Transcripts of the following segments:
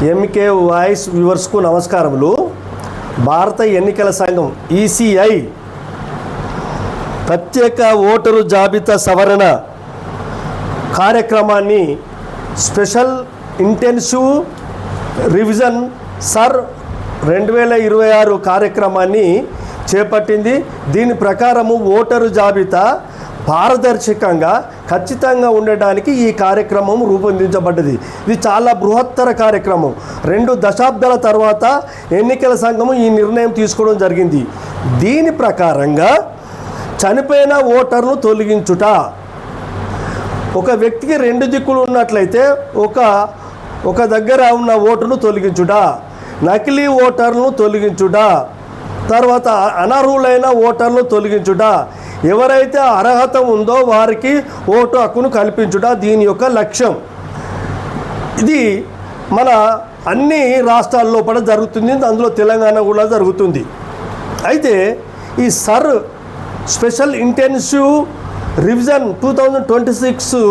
MK voice వ్యూవర్స్కు నమస్కారములు. భారత ఎన్నికల సంఘం ఈసీఐ ప్రత్యేక ఓటరు జాబితా సవరణ కార్యక్రమాన్ని స్పెషల్ ఇంటెన్సివ్ రివిజన్ సర్ 2026 కార్యక్రమాన్ని చేపట్టింది. దీని ప్రకారము ఓటరు జాబితా పారదర్శకంగా ఖచ్చితంగా ఉండడానికి ఈ కార్యక్రమం రూపొందించబడ్డది. ఇది చాలా బృహత్తర కార్యక్రమం. 2 దశాబ్దాల తర్వాత ఎన్నికల సంఘము ఈ నిర్ణయం తీసుకోవడం జరిగింది. దీని ప్రకారంగా చనిపోయిన ఓటర్ను తొలగించుట, ఒక వ్యక్తికి 2 దిక్కులు ఉన్నట్లయితే ఒక దగ్గర ఉన్న ఓటును తొలగించుట, నకిలీ ఓటర్ను తొలగించుట, తర్వాత అనర్హులైన ఓటర్ను తొలగించుట, ఎవరైతే అర్హత ఉందో వారికి ఓటు హక్కును కల్పించుట దీని యొక్క లక్ష్యం. ఇది మన అన్ని రాష్ట్రాల్లో కూడా జరుగుతుంది, అందులో తెలంగాణ కూడా జరుగుతుంది. అయితే ఈ స్పెషల్ ఇంటెన్సివ్ రివిజన్ 2026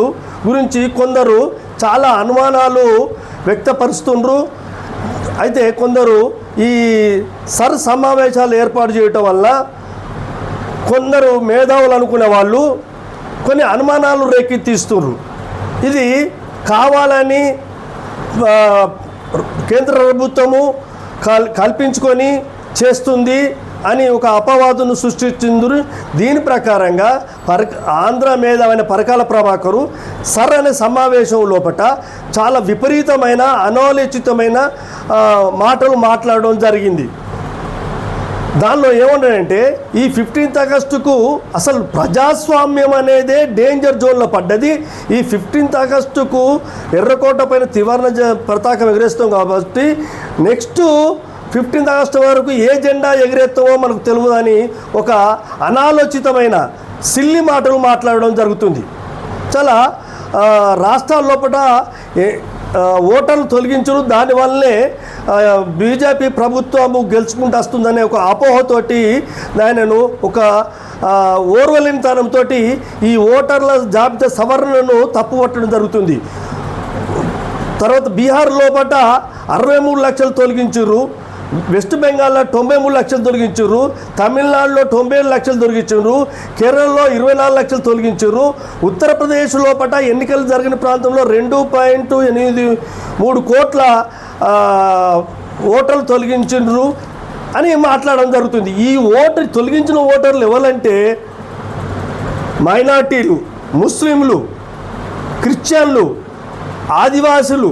గురించి కొందరు చాలా అనుమానాలు వ్యక్తపరుస్తుండ్రు. అయితే కొందరు ఈ సమావేశాలు ఏర్పాటు చేయటం వల్ల కొందరు మేధావులు అనుకునే వాళ్ళు కొన్ని అనుమానాలు రేకెత్తిస్తున్నారు. ఇది కావాలని కేంద్ర ప్రభుత్వము కల్పించుకొని చేస్తుంది అని ఒక అపవాదును సృష్టించింది. దీని ప్రకారంగా ఆంధ్ర మేధావైన పరకాల ప్రభాకరు అనే సమావేశం లోపల చాలా విపరీతమైన అనాలోచితమైన మాటలు మాట్లాడడం జరిగింది. దానిలో ఏమంటాడంటే ఈ 15th ఆగస్టుకు అసలు ప్రజాస్వామ్యం అనేదే డేంజర్ జోన్లో పడ్డది. ఈ 15th ఆగస్టుకు ఎర్రకోట పైన త్రివర్ణ పతాకం ఎగరేస్తాం కాబట్టి నెక్స్ట్ 15th ఆగస్టు వరకు ఏ జెండా ఎగిరేస్తామో మనకు తెలియదని ఒక అనాలోచితమైన సిల్లి మాటలు మాట్లాడడం జరుగుతుంది. చాలా రాష్ట్రాల లోపల ఓటర్లు తొలగించరు, దానివల్లనే బీజేపీ ప్రభుత్వము గెలుచుకుంటూ వస్తుందనే ఒక అపోహతోటి ఆయనను ఒక ఓర్వలేనితనంతో ఈ ఓటర్ల జాబితా సవరణను తప్పుపట్టడం జరుగుతుంది. తర్వాత బీహార్ లోపల 63 లక్షలు తొలగించారు, వెస్ట్ బెంగాల్లో 93 లక్షలు తొలగించారు, తమిళనాడులో 97 లక్షలు తొలగించారు, కేరళలో 24 లక్షలు తొలగించారు, ఉత్తరప్రదేశ్ లోపల ఎన్నికలు జరిగిన ప్రాంతంలో 2.83 కోట్ల ఓటర్లు తొలగించారు అని మాట్లాడడం జరుగుతుంది. ఈ తొలగించిన ఓటర్లు ఎవరంటే మైనార్టీలు, ముస్లింలు, క్రిస్టియన్లు, ఆదివాసులు,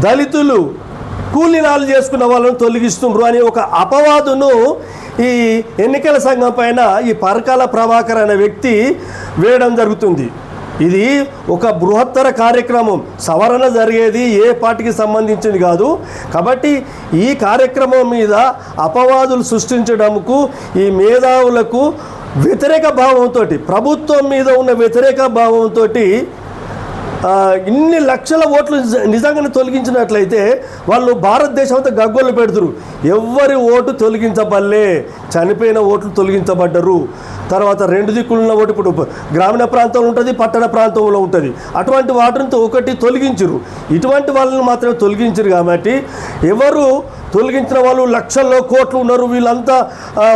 దళితులు, కూలీనాలు చేసుకున్న వాళ్ళని తొలగిస్తున్నారు అని ఒక అపవాదును ఈ ఎన్నికల సంఘం పైన ఈ పరకాల ప్రభాకర్ అనే వ్యక్తి వేయడం జరుగుతుంది. ఇది ఒక బృహత్తర కార్యక్రమం. సవరణ జరిగేది ఏ పార్టీకి సంబంధించింది కాదు. కాబట్టి ఈ కార్యక్రమం మీద అపవాదులు సృష్టించడంకు ఈ మేధావులకు వ్యతిరేక భావంతో, ప్రభుత్వం మీద ఉన్న వ్యతిరేక భావంతో ఇన్ని లక్షల ఓట్లు నిజంగానే తొలగించినట్లయితే వాళ్ళు భారతదేశం అంతా గగ్గోలు పెడుతురు. ఎవరి ఓటు తొలగించబడలే, చనిపోయిన ఓట్లు తొలగించబడ్డరు. తర్వాత 2 దిక్కులున్న ఓటు ఇప్పుడు గ్రామీణ ప్రాంతంలో ఉంటుంది, పట్టణ ప్రాంతంలో ఉంటుంది. అటువంటి వాటిని ఒకటి తొలగించరు, ఇటువంటి వాళ్ళని మాత్రమే తొలగించరు. కాబట్టి ఎవరు తొలగించిన వాళ్ళు లక్షల్లో కోట్లు ఉన్నారు, వీళ్ళంతా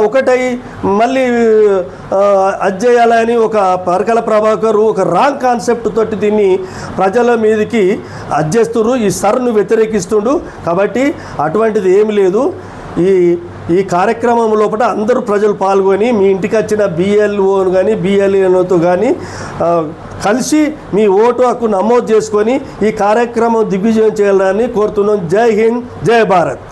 ఒకటై మళ్ళీ అజ్జేయాలని ఒక పరకాల ప్రభాకరు ఒక రాంగ్ కాన్సెప్ట్ తోటి దీన్ని ప్రజల మీదకి అజ్జేస్తున్నారు. ఈ సర్ను వ్యతిరేకిస్తుండు. కాబట్టి అటువంటిది ఏమి లేదు. ఈ కార్యక్రమం లోపల అందరూ ప్రజలు పాల్గొని మీ ఇంటికి వచ్చిన బిఎల్ఓను కానీ బిఎల్ఏలతో కానీ కలిసి మీ ఓటు హక్కు నమోదు చేసుకొని ఈ కార్యక్రమం దిగ్విజయం చేయాలని కోరుతున్నాం. జై హింద్, జై భారత్.